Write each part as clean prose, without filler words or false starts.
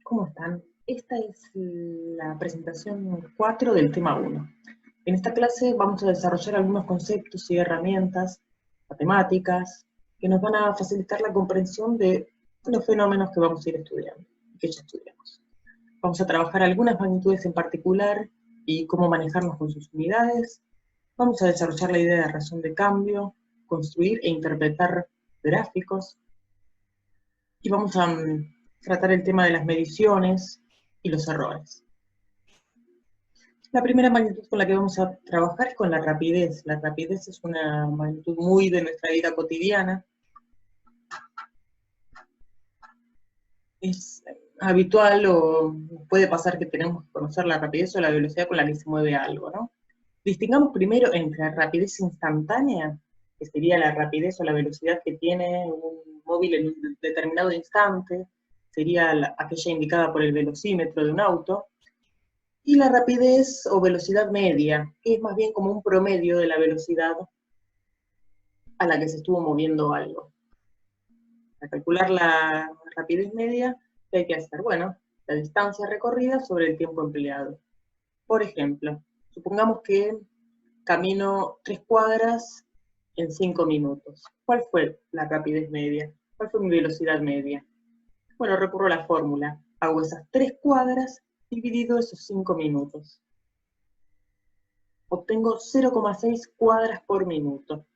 ¿Cómo están? Esta es la presentación 4 del tema 1. En esta clase vamos a desarrollar algunos conceptos y herramientas matemáticas que nos van a facilitar la comprensión de los fenómenos que vamos a ir estudiando, que ya estudiamos. Vamos a trabajar algunas magnitudes en particular y cómo manejarnos con sus unidades. Vamos a desarrollar la idea de razón de cambio, construir e interpretar gráficos, y vamos a tratar el tema de las mediciones y los errores. La primera magnitud con la que vamos a trabajar es con la rapidez. La rapidez es una magnitud muy de nuestra vida cotidiana. Es habitual o puede pasar que tenemos que conocer la rapidez o la velocidad con la que se mueve algo, ¿no? Distingamos primero entre la rapidez instantánea, que sería la rapidez o la velocidad que tiene un móvil en un determinado instante, sería aquella indicada por el velocímetro de un auto, y la rapidez o velocidad media, que es más bien como un promedio de la velocidad a la que se estuvo moviendo algo. Para calcular la rapidez media, ¿qué hay que hacer? Bueno, la distancia recorrida sobre el tiempo empleado. Por ejemplo, supongamos que camino 3 cuadras en 5 minutos. ¿Cuál fue la rapidez media? ¿Cuál fue mi velocidad media? Bueno, recurro a la fórmula. Hago esas 3 cuadras dividido esos 5 minutos. Obtengo 0,6 cuadras por minuto.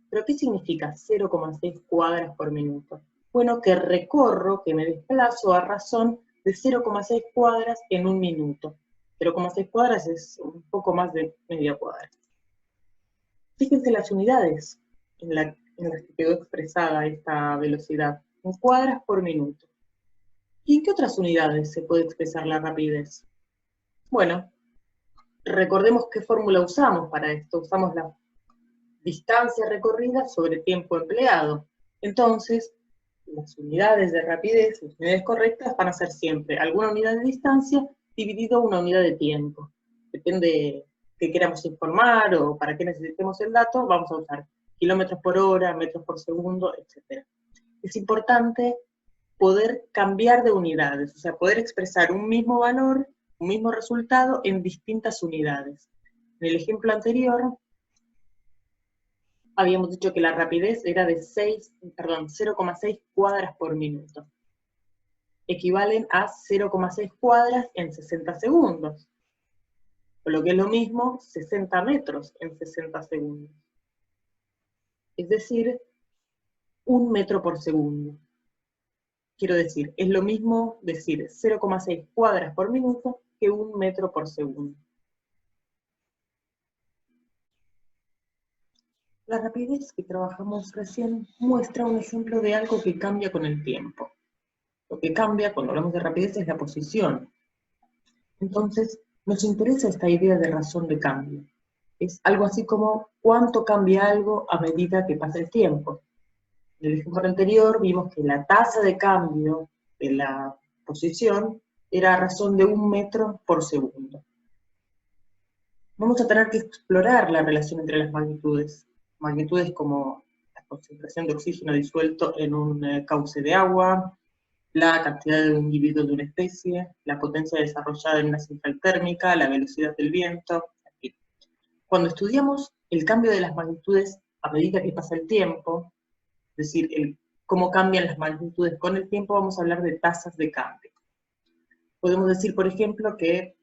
¿Pero qué significa 0,6 cuadras por minuto? Bueno, que recorro, que me desplazo a razón de 0,6 cuadras en un minuto. 0,6 cuadras es un poco más de media cuadra. Fíjense las unidades en las que quedó expresada esta velocidad, en cuadras por minuto. ¿Y en qué otras unidades se puede expresar la rapidez? Bueno, recordemos qué fórmula usamos para esto. Usamos la distancia recorrida sobre tiempo empleado. Entonces, las unidades de rapidez, las unidades correctas, van a ser siempre alguna unidad de distancia dividido una unidad de tiempo. Depende que queramos informar o para qué necesitemos el dato, vamos a usar kilómetros por hora, metros por segundo, etc. Es importante poder cambiar de unidades, o sea, poder expresar un mismo valor, un mismo resultado en distintas unidades. En el ejemplo anterior, habíamos dicho que la rapidez era de 0,6 cuadras por minuto. Equivalen a 0,6 cuadras en 60 segundos. O lo que es lo mismo, 60 metros en 60 segundos. Es decir, 1 metro por segundo. Quiero decir, es lo mismo decir 0,6 cuadras por minuto que 1 metro por segundo. La rapidez que trabajamos recién muestra un ejemplo de algo que cambia con el tiempo. Lo que cambia cuando hablamos de rapidez es la posición. Entonces, nos interesa esta idea de razón de cambio. Es algo así como cuánto cambia algo a medida que pasa el tiempo. En el ejemplo anterior vimos que la tasa de cambio de la posición era a razón de 1 metro por segundo. Vamos a tener que explorar la relación entre las magnitudes. Magnitudes como la concentración de oxígeno disuelto en un cauce de agua, la cantidad de un individuo de una especie, la potencia desarrollada en una central térmica, la velocidad del viento, en fin. Cuando estudiamos el cambio de las magnitudes a medida que pasa el tiempo, es decir, cómo cambian las magnitudes con el tiempo, vamos a hablar de tasas de cambio. Podemos decir, por ejemplo, que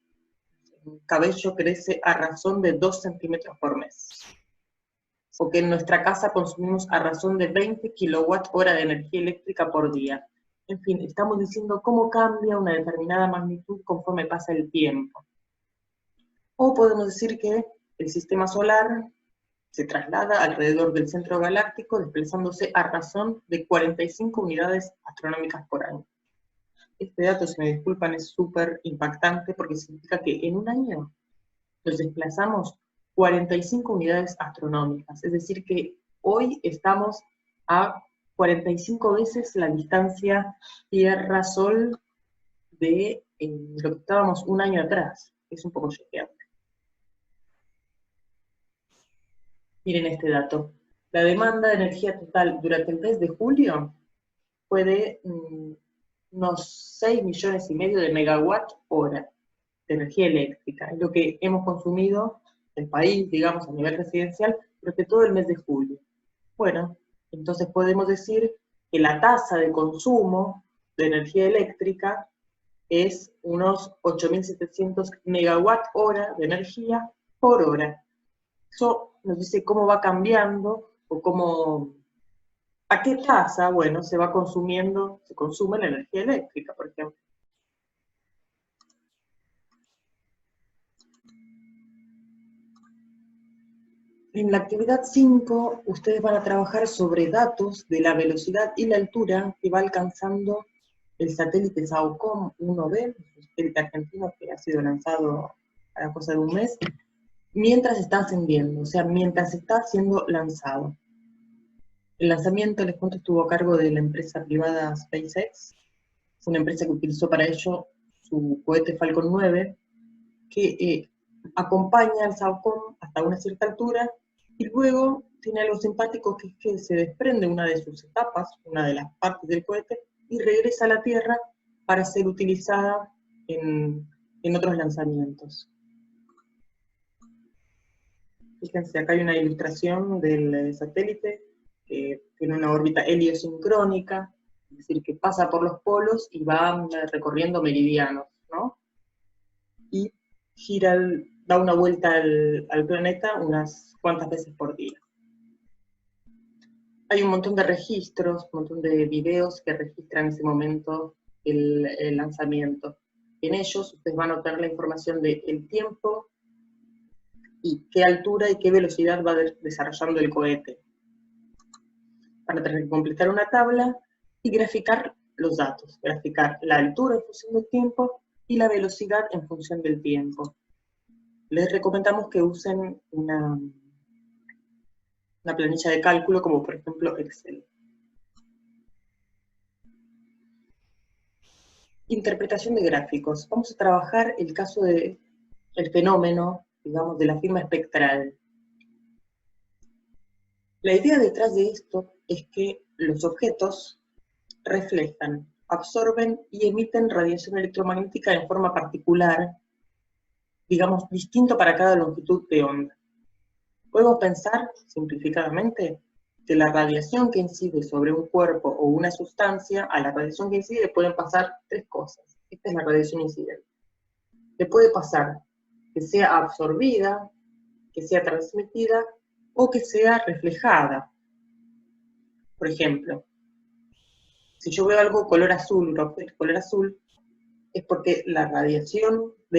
el cabello crece a razón de 2 centímetros por mes, o que en nuestra casa consumimos a razón de 20 kWh de energía eléctrica por día. En fin, estamos diciendo cómo cambia una determinada magnitud conforme pasa el tiempo. O podemos decir que el sistema solar se traslada alrededor del centro galáctico desplazándose a razón de 45 unidades astronómicas por año. Este dato, si me disculpan, es súper impactante porque significa que en un año nos desplazamos 45 unidades astronómicas. Es decir, que hoy estamos a 45 veces la distancia Tierra-Sol de lo que estábamos un año atrás. Es un poco choqueante. Miren este dato. La demanda de energía total durante el mes de julio fue de unos 6,5 millones de megawatt hora de energía eléctrica. Es lo que hemos consumido el país, digamos, a nivel residencial, durante todo el mes de julio. Bueno, entonces podemos decir que la tasa de consumo de energía eléctrica es unos 8.700 megawatt hora de energía por hora. Eso nos dice cómo va cambiando o cómo, a qué tasa, bueno, se consume la energía eléctrica, por ejemplo. En la actividad 5, ustedes van a trabajar sobre datos de la velocidad y la altura que va alcanzando el satélite SAOCOM 1B, el satélite argentino que ha sido lanzado a la cosa de un mes, mientras está ascendiendo, o sea, mientras está siendo lanzado. El lanzamiento, les cuento, estuvo a cargo de la empresa privada SpaceX, una empresa que utilizó para ello su cohete Falcon 9, que acompaña al SAOCOM hasta una cierta altura, y luego tiene algo simpático, que es que se desprende una de sus etapas, una de las partes del cohete, y regresa a la Tierra para ser utilizada en otros lanzamientos. Fíjense, acá hay una ilustración del satélite, que tiene una órbita heliosincrónica, es decir, que pasa por los polos y va recorriendo meridianos, ¿no? Y da una vuelta al planeta unas cuantas veces por día. Hay un montón de registros, un montón de videos que registran ese momento el lanzamiento. En ellos ustedes van a obtener la información del tiempo y qué altura y qué velocidad va desarrollando el cohete. Van a tener que completar una tabla y graficar los datos, graficar la altura en función del tiempo y la velocidad en función del tiempo. Les recomendamos que usen una planilla de cálculo, como por ejemplo Excel. Interpretación de gráficos. Vamos a trabajar el caso del fenómeno, digamos, de la firma espectral. La idea detrás de esto es que los objetos reflejan, absorben y emiten radiación electromagnética en forma particular, digamos, distinto para cada longitud de onda. Podemos pensar, simplificadamente, que la radiación que incide sobre un cuerpo o una sustancia, a la radiación que incide pueden pasar tres cosas. Esta es la radiación incidente. Le puede pasar que sea absorbida, que sea transmitida o que sea reflejada. Por ejemplo, si yo veo algo color azul, un objeto color azul, es porque de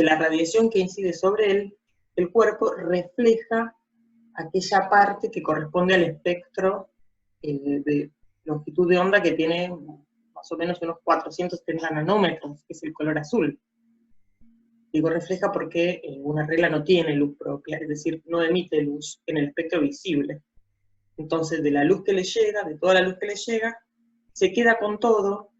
la radiación que incide sobre él, el cuerpo refleja aquella parte que corresponde al espectro de longitud de onda que tiene más o menos unos 430 nanómetros, que es el color azul. Digo refleja porque una regla no tiene luz propia, es decir, no emite luz en el espectro visible. Entonces, de la luz que le llega, de toda la luz que le llega, se queda con todo,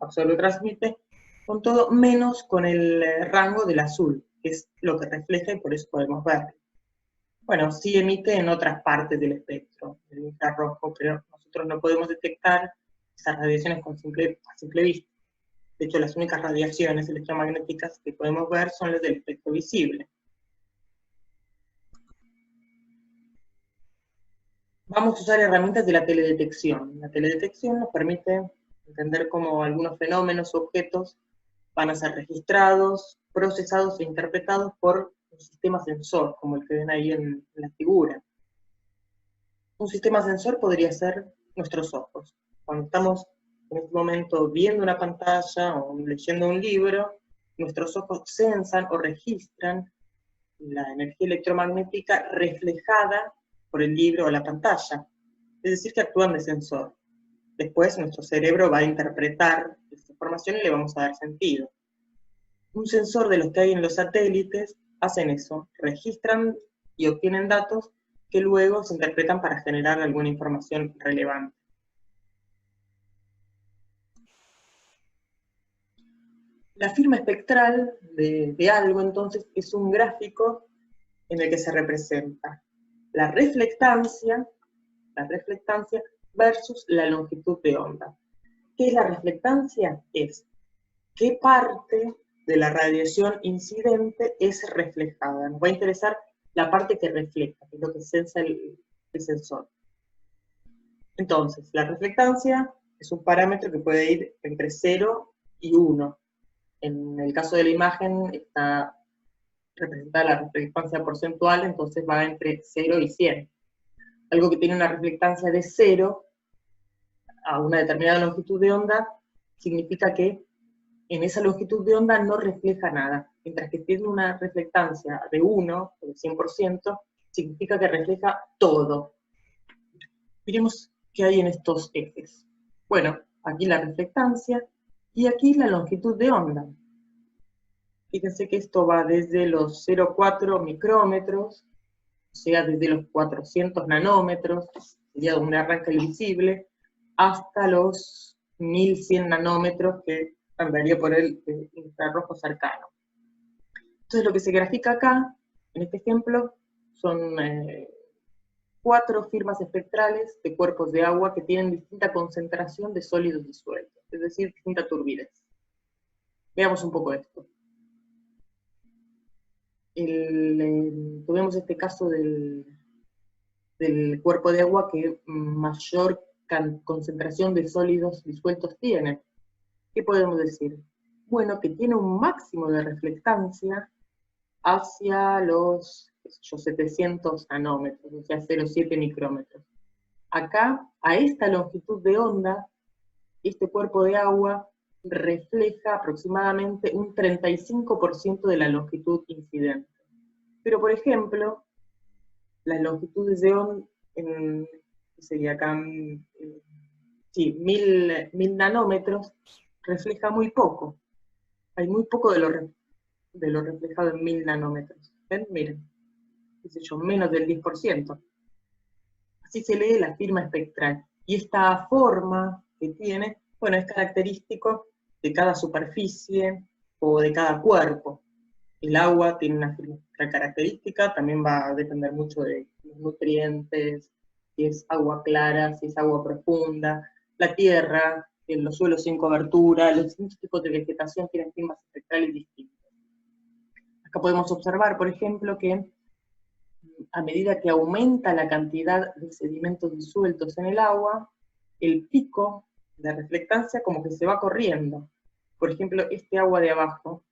absorbe o transmite, con todo menos con el rango del azul, que es lo que refleja y por eso podemos verlo. Bueno, sí emite en otras partes del espectro, el infrarrojo, pero nosotros no podemos detectar esas radiaciones a simple vista. De hecho, las únicas radiaciones electromagnéticas que podemos ver son las del espectro visible. Vamos a usar herramientas de la teledetección. La teledetección nos permite entender cómo algunos fenómenos o objetos van a ser registrados, procesados e interpretados por un sistema sensor, como el que ven ahí en la figura. Un sistema sensor podría ser nuestros ojos. Cuando estamos en este momento viendo una pantalla o leyendo un libro, nuestros ojos sensan o registran la energía electromagnética reflejada por el libro o la pantalla. Es decir, que actúan de sensor. Después nuestro cerebro va a interpretar esta información y le vamos a dar sentido. Un sensor de los que hay en los satélites hacen eso, registran y obtienen datos que luego se interpretan para generar alguna información relevante. La firma espectral de algo, entonces, es un gráfico en el que se representa la reflectancia versus la longitud de onda. ¿Qué es la reflectancia? Es qué parte de la radiación incidente es reflejada. Nos va a interesar la parte que refleja, que es lo que sensa el sensor. Entonces, la reflectancia es un parámetro que puede ir entre 0 y 1. En el caso de la imagen está representada la reflectancia porcentual, entonces va entre 0 y 100. Algo que tiene una reflectancia de 0 a una determinada longitud de onda significa que en esa longitud de onda no refleja nada, mientras que tiene una reflectancia de 1, o de 100%, significa que refleja todo. Miremos qué hay en estos ejes. Bueno, aquí la reflectancia y aquí la longitud de onda. Fíjense que esto va desde los 0,4 micrómetros, o sea, desde los 400 nanómetros, sería donde arranca el visible, hasta los 1100 nanómetros, que andaría por el infrarrojo cercano. Entonces lo que se grafica acá, en este ejemplo, son 4 firmas espectrales de cuerpos de agua que tienen distinta concentración de sólidos disueltos, es decir, distinta turbidez. Veamos un poco esto. Tuvimos este caso del cuerpo de agua que mayor concentración de sólidos disueltos tiene. ¿Qué podemos decir? Bueno, que tiene un máximo de reflectancia hacia los 700 nanómetros, o sea, 0,7 micrómetros. Acá, a esta longitud de onda, este cuerpo de agua refleja aproximadamente un 35% de la longitud incidente. Pero, por ejemplo, las longitudes de onda, sería acá, sí, 1000 nanómetros, refleja muy poco. Hay muy poco de lo reflejado en 1000 nanómetros. ¿Ven? Miren, qué sé yo, menos del 10%. Así se lee la firma espectral. Y esta forma que tiene, bueno, es característico de cada superficie o de cada cuerpo. El agua tiene una firma espectral característica, también va a depender mucho de los nutrientes, si es agua clara, si es agua profunda, la tierra, los suelos sin cobertura, los distintos tipos de vegetación tienen firmas espectrales distintas. Acá podemos observar, por ejemplo, que a medida que aumenta la cantidad de sedimentos disueltos en el agua, el pico de reflectancia como que se va corriendo. Por ejemplo, este agua de abajo,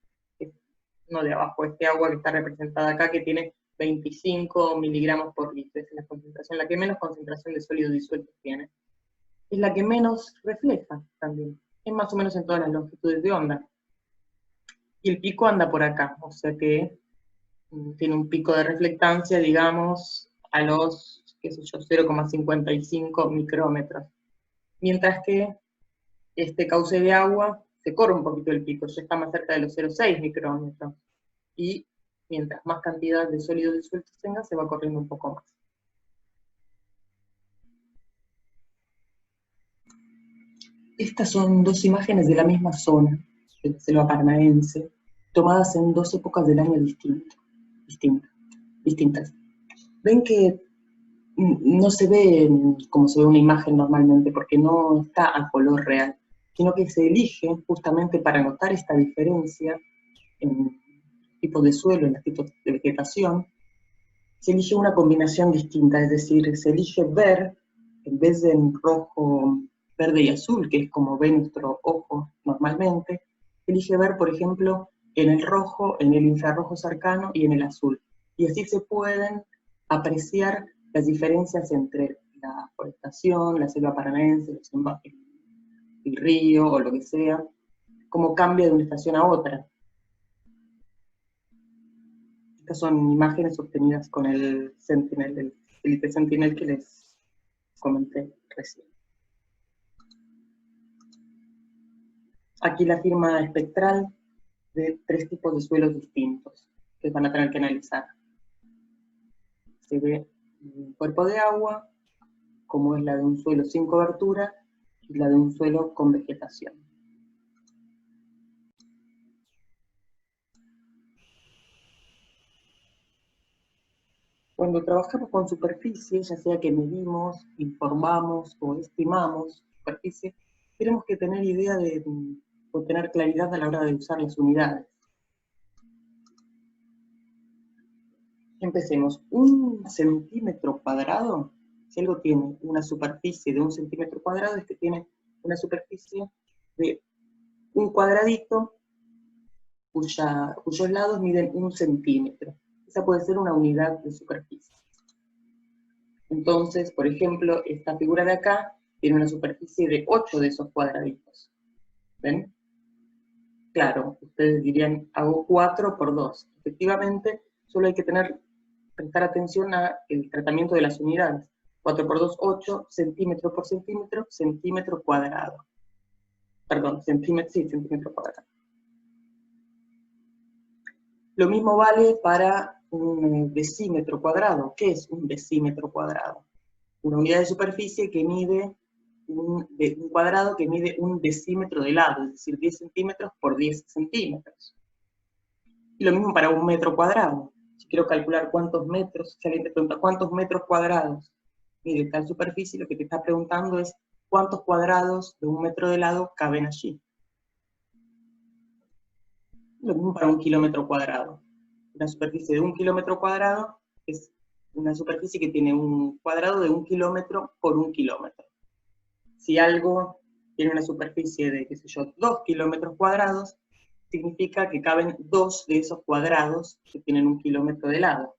no de abajo, este agua que está representada acá, que tiene 25 miligramos por litro, es la concentración, la que menos concentración de sólidos disueltos tiene. Es la que menos refleja también. Es más o menos en todas las longitudes de onda. Y el pico anda por acá, o sea que tiene un pico de reflectancia, digamos, a los, qué sé yo, 0,55 micrómetros. Mientras que este cauce de agua se corre un poquito el pico, ya está más cerca de los 0,6 micrómetros. Y mientras más cantidad de sólidos disueltos tenga, se va corriendo un poco más. Estas son dos imágenes de la misma zona, de la selva paranaense, tomadas en dos épocas del año distintas. Ven que no se ve como se ve una imagen normalmente, porque no está a color real, sino que se elige justamente para notar esta diferencia en tipos de suelo, en los tipos de vegetación, se elige una combinación distinta, es decir, se elige ver, en vez de en rojo, verde y azul, que es como ve nuestro ojo normalmente, se elige ver, por ejemplo, en el rojo, en el infrarrojo cercano y en el azul. Y así se pueden apreciar las diferencias entre la forestación, la selva paranaense, el río o lo que sea, cómo cambia de una estación a otra. Estas son imágenes obtenidas con el Sentinel, el Felipe Sentinel que les comenté recién. Aquí la firma espectral de 3 tipos de suelos distintos que van a tener que analizar. Se ve un cuerpo de agua, como es la de un suelo sin cobertura, y la de un suelo con vegetación. Cuando trabajamos con superficie, ya sea que medimos, informamos o estimamos superficie, tenemos que tener idea o tener claridad a la hora de usar las unidades. Empecemos. Un centímetro cuadrado, si algo tiene una superficie de 1 centímetro cuadrado, es que tiene una superficie de un cuadradito cuyos lados miden 1 centímetro. Esa puede ser una unidad de superficie. Entonces, por ejemplo, esta figura de acá tiene una superficie de 8 de esos cuadraditos. ¿Ven? Claro, ustedes dirían, hago 4 por 2. Efectivamente, solo hay que prestar atención al tratamiento de las unidades. 4 por 2, 8, centímetro por centímetro, centímetro cuadrado. Perdón, centímetro cuadrado. Lo mismo vale para un decímetro cuadrado. ¿Qué es un decímetro cuadrado? Una unidad de superficie que mide un cuadrado que mide 1 decímetro de lado, es decir, 10 centímetros por 10 centímetros. Y lo mismo para un metro cuadrado. Si quiero calcular cuántos metros, si alguien te pregunta cuántos metros cuadrados mide tal superficie, lo que te está preguntando es cuántos cuadrados de 1 metro de lado caben allí. Lo mismo para un kilómetro cuadrado. Una superficie de 1 kilómetro cuadrado es una superficie que tiene un cuadrado de 1 kilómetro por 1 kilómetro. Si algo tiene una superficie de, qué sé yo, 2 kilómetros cuadrados, significa que caben 2 de esos cuadrados que tienen 1 kilómetro de lado.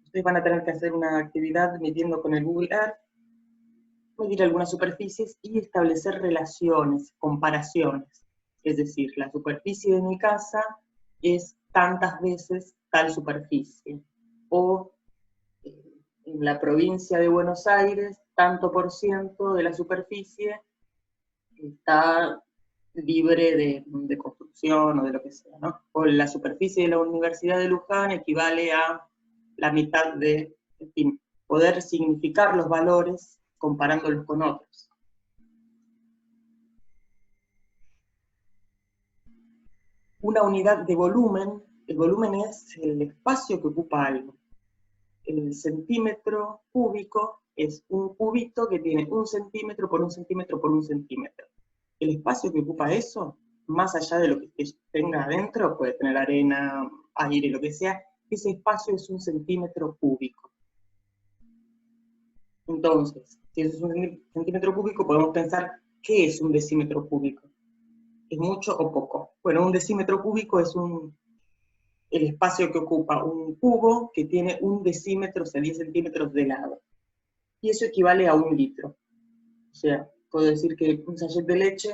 Ustedes van a tener que hacer una actividad midiendo con el Google Earth, medir algunas superficies y establecer relaciones, comparaciones. Es decir, la superficie de mi casa es tantas veces tal superficie. O en la provincia de Buenos Aires, tanto por ciento de la superficie está libre de construcción o de lo que sea, ¿no? O la superficie de la Universidad de Luján equivale a la mitad de, en fin, poder significar los valores comparándolos con otros. Una unidad de volumen, el volumen es el espacio que ocupa algo. El centímetro cúbico es un cubito que tiene 1 centímetro por 1 centímetro por 1 centímetro. El espacio que ocupa eso, más allá de lo que tenga adentro, puede tener arena, aire, lo que sea, ese espacio es 1 centímetro cúbico. Entonces, si eso es 1 centímetro cúbico, podemos pensar, ¿qué es un decímetro cúbico? ¿Es mucho o poco? Bueno, un decímetro cúbico es el espacio que ocupa un cubo que tiene 1 decímetro, o sea, 10 centímetros de lado. Y eso equivale a 1 litro. O sea, puedo decir que un sachet de leche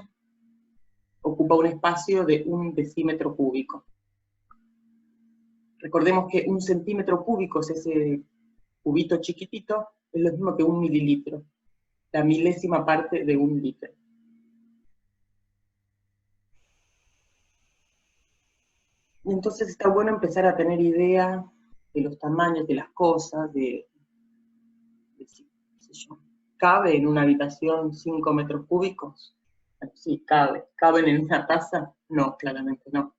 ocupa un espacio de 1 decímetro cúbico. Recordemos que 1 centímetro cúbico es ese cubito chiquitito, es lo mismo que 1 mililitro, la milésima parte de 1 litro. Y entonces está bueno empezar a tener idea de los tamaños de las cosas, de qué sé yo, ¿cabe en una habitación 5 metros cúbicos? Bueno, sí, cabe. ¿Caben en una taza? No, claramente no.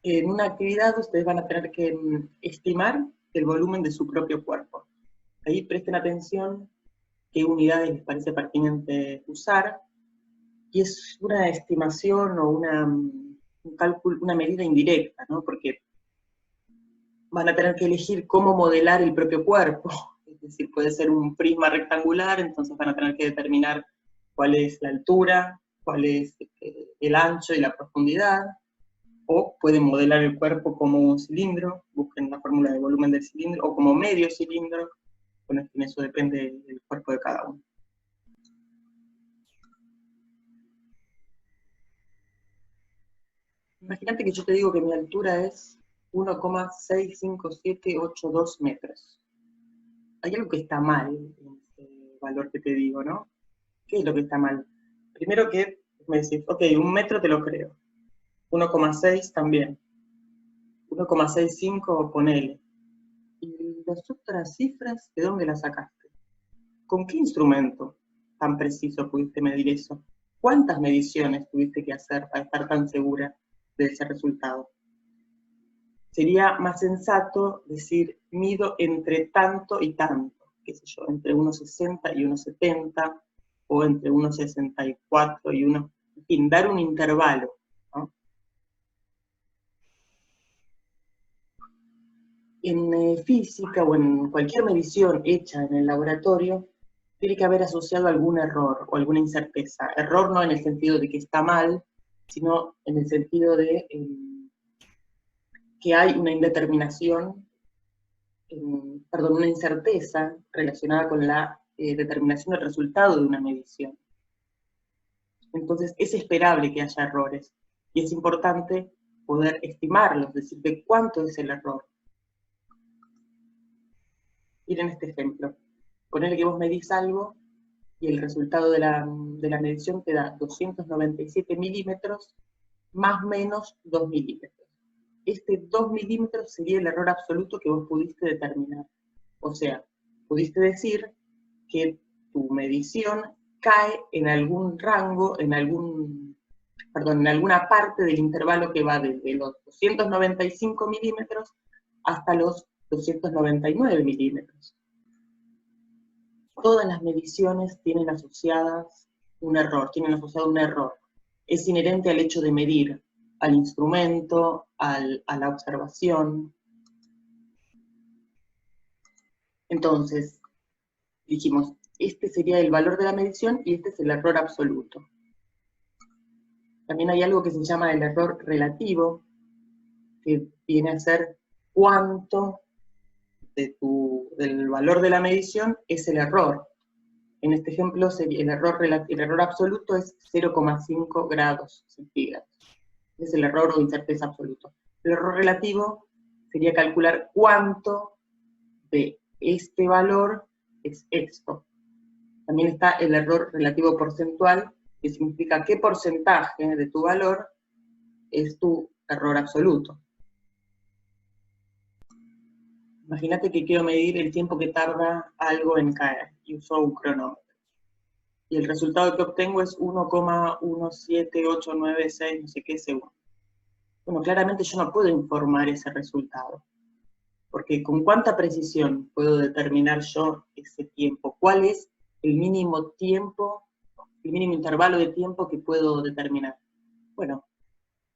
En una actividad ustedes van a tener que estimar el volumen de su propio cuerpo. Ahí presten atención qué unidades les parece pertinente usar, y es una estimación o un cálculo, una medida indirecta, ¿no? Porque van a tener que elegir cómo modelar el propio cuerpo. Es decir, puede ser un prisma rectangular, entonces van a tener que determinar cuál es la altura, cuál es el ancho y la profundidad, o pueden modelar el cuerpo como un cilindro, busquen la fórmula de volumen del cilindro, o como medio cilindro. Bueno, en eso depende del cuerpo de cada uno. Imagínate que yo te digo que mi altura es 1,65782 metros. Hay algo que está mal en ese valor que te digo, ¿no? ¿Qué es lo que está mal? Primero que me decís, ok, 1 metro te lo creo. 1,6 también. 1,65 ponele. ¿Y las otras cifras, de dónde las sacaste? ¿Con qué instrumento tan preciso pudiste medir eso? ¿Cuántas mediciones tuviste que hacer para estar tan segura de ese resultado? Sería más sensato decir, mido entre tanto y tanto. qué sé yo, entre 1,60 y 1,70, o entre 1,64 y 1, en fin, dar un intervalo, ¿no? En física o en cualquier medición hecha en el laboratorio, tiene que haber asociado algún error o alguna incerteza. Error no en el sentido de que está mal, sino en el sentido de que hay una indeterminación, una incerteza relacionada con la determinación del resultado de una medición. Entonces es esperable que haya errores, y es importante poder estimarlos, decir de cuánto es el error. Miren este ejemplo. Ponele que vos medís algo y el resultado de la medición te da 297 milímetros más menos 2 milímetros. Este 2 milímetros sería el error absoluto que vos pudiste determinar. O sea, pudiste decir que tu medición cae en algún rango, en alguna parte del intervalo que va desde los 295 milímetros hasta los 299 milímetros. Todas las mediciones tienen asociadas un error, tienen asociado un error. Es inherente al hecho de medir, al instrumento, a la observación. Entonces, dijimos, este sería el valor de la medición y este es el error absoluto. También hay algo que se llama el error relativo, que viene a ser cuánto del valor de la medición es el error. En este ejemplo, el error absoluto es 0,5 grados centígrados. Es el error o incerteza absoluto. El error relativo sería calcular cuánto de este valor es esto. También está el error relativo porcentual, que significa qué porcentaje de tu valor es tu error absoluto. Imagínate que quiero medir el tiempo que tarda algo en caer, y uso un cronómetro. Y el resultado que obtengo es 1,17896 no sé qué segundos. Bueno, claramente yo no puedo informar ese resultado, porque ¿con cuánta precisión puedo determinar yo ese tiempo? ¿Cuál es el mínimo tiempo, el mínimo intervalo de tiempo que puedo determinar? Bueno,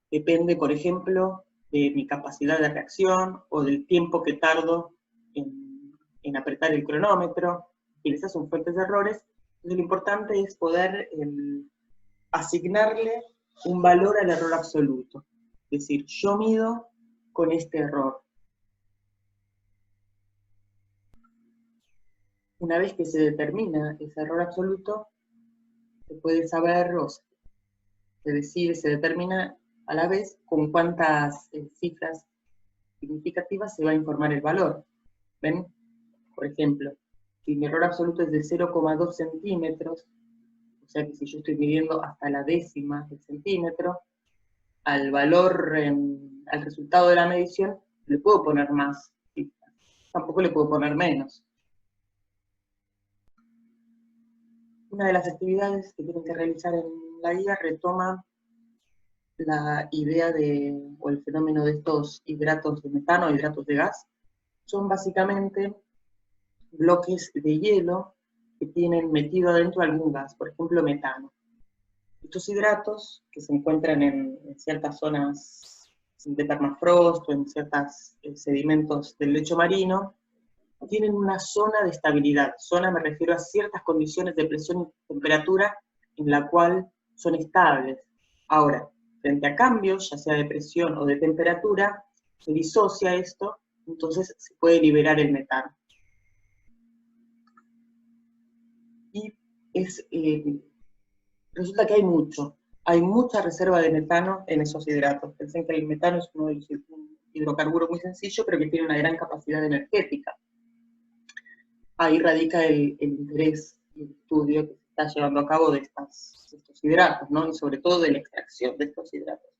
depende, por ejemplo, de mi capacidad de reacción o del tiempo que tardo en apretar el cronómetro, y esas son fuentes de errores. Entonces lo importante es poder asignarle un valor al error absoluto. Es decir, yo mido con este error. Una vez que se determina ese error absoluto, se puede saber, o se decide, se determina a la vez con cuántas cifras significativas se va a informar el valor. ¿Ven? Por ejemplo, si mi error absoluto es de 0,2 centímetros, o sea que si yo estoy midiendo hasta la décima del centímetro, al valor, al resultado de la medición, le puedo poner más cifras. Tampoco le puedo poner menos. Una de las actividades que tienen que realizar en la guía retoma la idea o el fenómeno de estos hidratos de metano, hidratos de gas. Son básicamente bloques de hielo que tienen metido adentro algún gas, por ejemplo metano. Estos hidratos, que se encuentran en ciertas zonas de permafrost o en ciertos sedimentos del lecho marino, tienen una zona de estabilidad. Zona me refiero a ciertas condiciones de presión y temperatura en la cual son estables. Ahora, frente a cambios, ya sea de presión o de temperatura, se disocia esto, entonces se puede liberar el metano. Y resulta que hay mucha reserva de metano en esos hidratos. Pensé que el metano es un hidrocarburo muy sencillo, pero que tiene una gran capacidad energética. Ahí radica el interés y el estudio que se está llevando a cabo de estos hidratos, ¿no? Y sobre todo de la extracción de estos hidratos.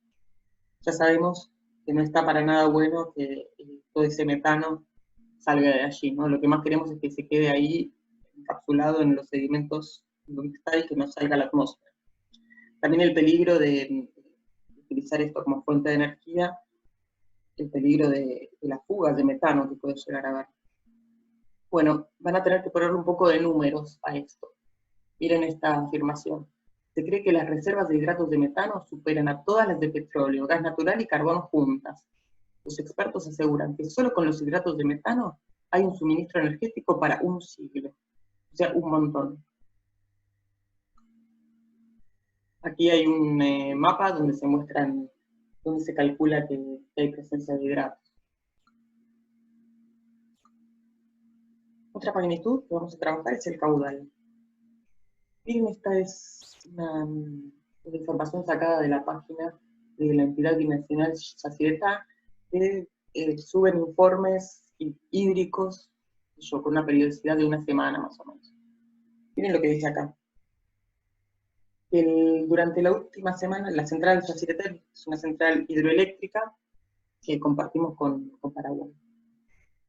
Ya sabemos que no está para nada bueno que todo ese metano salga de allí, ¿no? Lo que más queremos es que se quede ahí encapsulado en los sedimentos donde está y que no salga a la atmósfera. También el peligro de utilizar esto como fuente de energía, el peligro de las fugas de metano que puede llegar a haber. Bueno, van a tener que ponerle un poco de números a esto. Miren esta afirmación. Se cree que las reservas de hidratos de metano superan a todas las de petróleo, gas natural y carbón juntas. Los expertos aseguran que solo con los hidratos de metano hay un suministro energético para un siglo. O sea, un montón. Aquí hay un mapa donde se muestran, donde se calcula que hay presencia de hidratos. Otra magnitud que vamos a trabajar es el caudal. Miren, esta es una información sacada de la página de la entidad binacional Yacyretá, que suben informes hídricos con una periodicidad de una semana más o menos. Miren lo que dice acá. Durante la última semana, la central Yacyretá es una central hidroeléctrica que compartimos con Paraguay.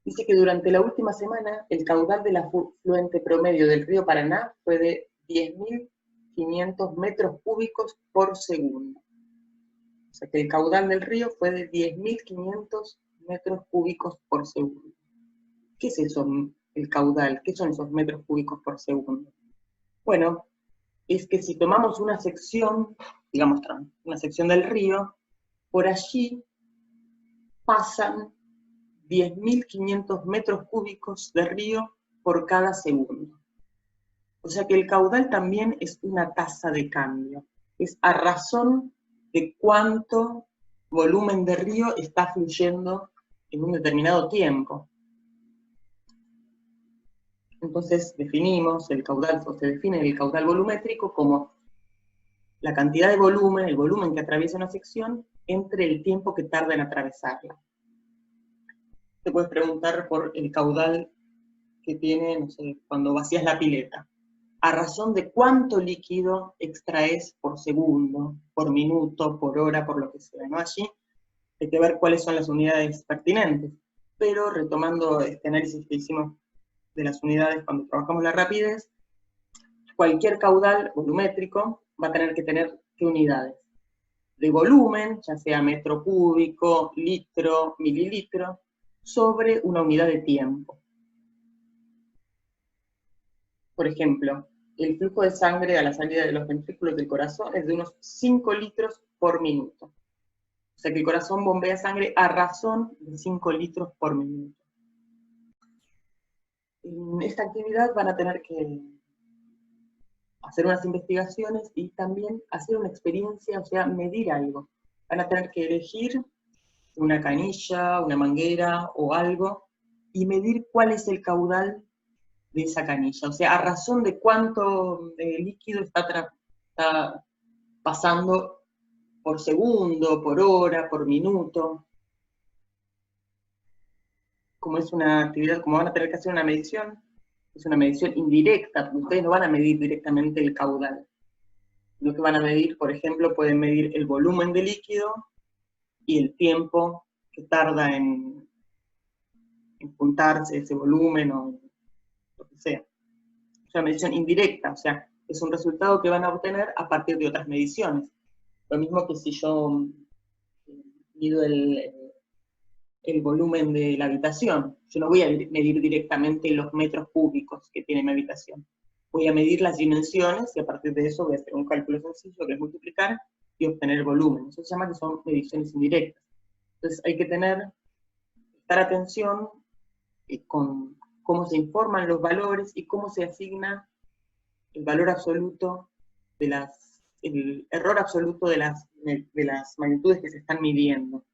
Dice que durante la última semana el caudal del afluente promedio del río Paraná fue de 10.500 metros cúbicos por segundo. O sea que el caudal del río fue de 10.500 metros cúbicos por segundo. ¿Qué es eso, el caudal? ¿Qué son esos metros cúbicos por segundo? Bueno, es que si tomamos una sección, digamos, una sección del río, por allí pasan 10.500 metros cúbicos de río por cada segundo. O sea que el caudal también es una tasa de cambio. Es a razón de cuánto volumen de río está fluyendo en un determinado tiempo. Entonces definimos el caudal, o se define el caudal volumétrico como la cantidad de volumen, el volumen que atraviesa una sección, entre el tiempo que tarda en atravesarla. Te puedes preguntar por el caudal que tiene, no sé, cuando vacías la pileta. ¿A razón de cuánto líquido extraes por segundo, por minuto, por hora, por lo que sea, ¿no? Allí hay que ver cuáles son las unidades pertinentes. Pero retomando este análisis que hicimos de las unidades cuando trabajamos la rapidez, cualquier caudal volumétrico va a tener que tener ¿qué unidades? De volumen, ya sea metro cúbico, litro, mililitro, sobre una unidad de tiempo. Por ejemplo, el flujo de sangre a la salida de los ventrículos del corazón es de unos 5 litros por minuto. O sea que el corazón bombea sangre a razón de 5 litros por minuto. En esta actividad van a tener que hacer unas investigaciones y también hacer una experiencia, o sea, medir algo. Van a tener que elegir una canilla, una manguera o algo y medir cuál es el caudal de esa canilla, o sea, a razón de cuánto líquido está pasando por segundo, por hora, por minuto. Como es una actividad, como van a tener que hacer una medición, es una medición indirecta, porque ustedes no van a medir directamente el caudal. Lo que van a medir, por ejemplo, pueden medir el volumen de líquido y el tiempo que tarda en juntarse ese volumen o lo que sea. Es una medición indirecta, o sea, es un resultado que van a obtener a partir de otras mediciones. Lo mismo que si yo mido el volumen de la habitación. Yo no voy a medir directamente los metros cúbicos que tiene mi habitación. Voy a medir las dimensiones y a partir de eso voy a hacer un cálculo sencillo que es multiplicar y obtener el volumen. Eso se llama que son mediciones indirectas. Entonces hay que prestar atención con cómo se informan los valores y cómo se asigna el valor absoluto el error absoluto de las magnitudes que se están midiendo.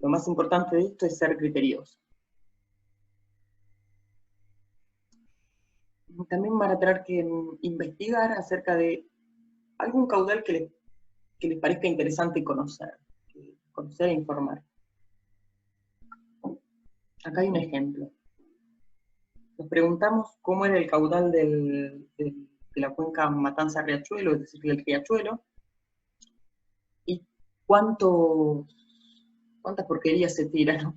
Lo más importante de esto es ser criterioso. También van a tener que investigar acerca de algún caudal que les parezca interesante conocer e informar. Acá hay un ejemplo. Nos preguntamos cómo era el caudal de la cuenca Matanza-Riachuelo, es decir, del Riachuelo, y cuántas porquerías se tiran,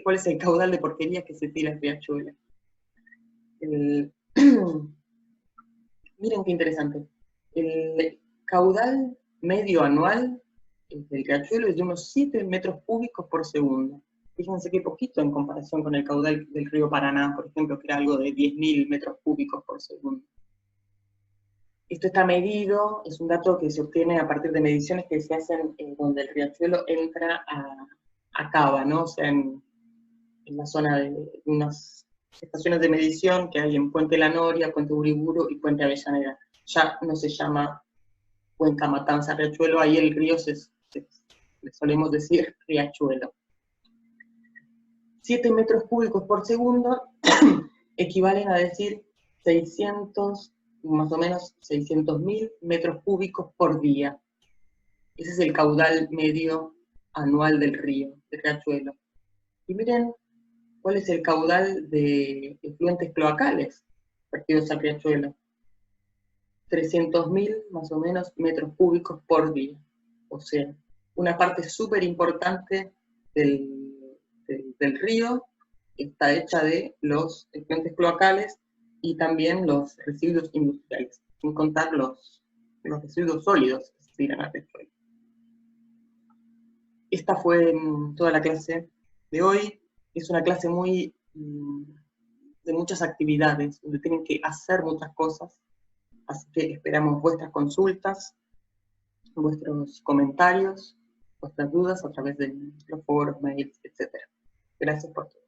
cuál es el caudal de porquerías que se tira el Riachuelo. Miren qué interesante. El caudal medio anual del Riachuelo es de unos 7 metros cúbicos por segundo. Fíjense qué poquito en comparación con el caudal del río Paraná, por ejemplo, que era algo de 10.000 metros cúbicos por segundo. Esto está medido, es un dato que se obtiene a partir de mediciones que se hacen donde el riachuelo entra a Cava, ¿no? O sea, en la zona de unas estaciones de medición que hay en Puente La Noria, Puente Uriburu y Puente Avellaneda. Ya no se llama Cuenca Matanza Riachuelo, ahí el río le solemos decir riachuelo. 7 metros cúbicos por segundo equivalen a decir 600, más o menos 600.000 metros cúbicos por día. Ese es el caudal medio anual del río, del riachuelo. Y miren cuál es el caudal de efluentes cloacales vertidos al riachuelo. 300.000 más o menos metros cúbicos por día. O sea, una parte súper importante del río está hecha de los efluentes cloacales y también los residuos industriales, sin contar los residuos sólidos que se tiran al riachuelo. Esta fue toda la clase de hoy. Es una clase de muchas actividades, donde tienen que hacer muchas cosas, así que esperamos vuestras consultas, vuestros comentarios, vuestras dudas a través de los foros, mails, etc. Gracias por todo.